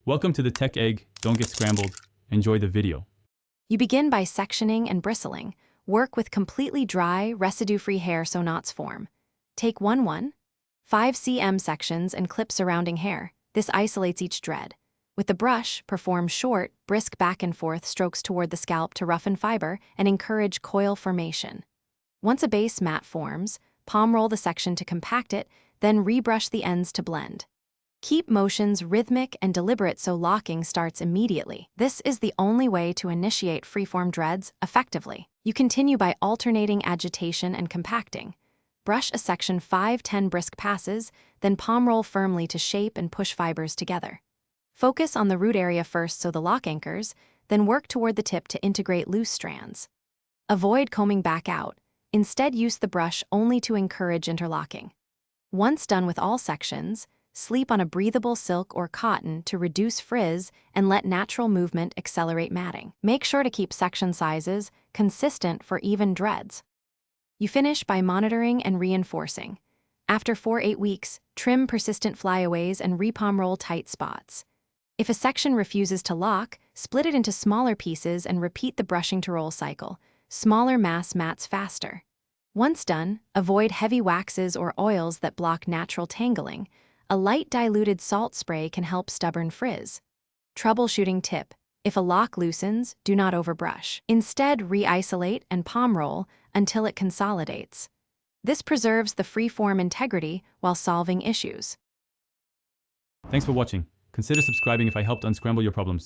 Welcome to the Tech Egg. Don't get scrambled. Enjoy the video. You begin by sectioning and bristling. Work with completely dry, residue-free hair so knots form. Take 5 cm sections and clip surrounding hair. This isolates each dread. With the brush, perform short, brisk back and forth strokes toward the scalp to roughen fiber and encourage coil formation. Once a base mat forms, palm roll the section to compact it, then rebrush the ends to blend. Keep motions rhythmic and deliberate so locking starts immediately. This is the only way to initiate freeform dreads effectively. You continue by alternating agitation and compacting. Brush a section 5-10 brisk passes, then palm roll firmly to shape and push fibers together. Focus on the root area first so the lock anchors, then work toward the tip to integrate loose strands. Avoid combing back out. Instead, use the brush only to encourage interlocking. Once done with all sections, sleep on a breathable silk or cotton to reduce frizz and let natural movement accelerate matting. Make sure to keep section sizes consistent for even dreads. You finish by monitoring and reinforcing. After 4-8 weeks, trim persistent flyaways and repalm roll tight spots. If a section refuses to lock, split it into smaller pieces and repeat the brushing to roll cycle. Smaller mass mats faster. Once done, avoid heavy waxes or oils that block natural tangling. A light diluted salt spray can help stubborn frizz. Troubleshooting tip: if a lock loosens, do not overbrush. Instead, re-isolate and palm roll until it consolidates. This preserves the freeform integrity while solving issues. Thanks for watching. Consider subscribing if I helped unscramble your problems.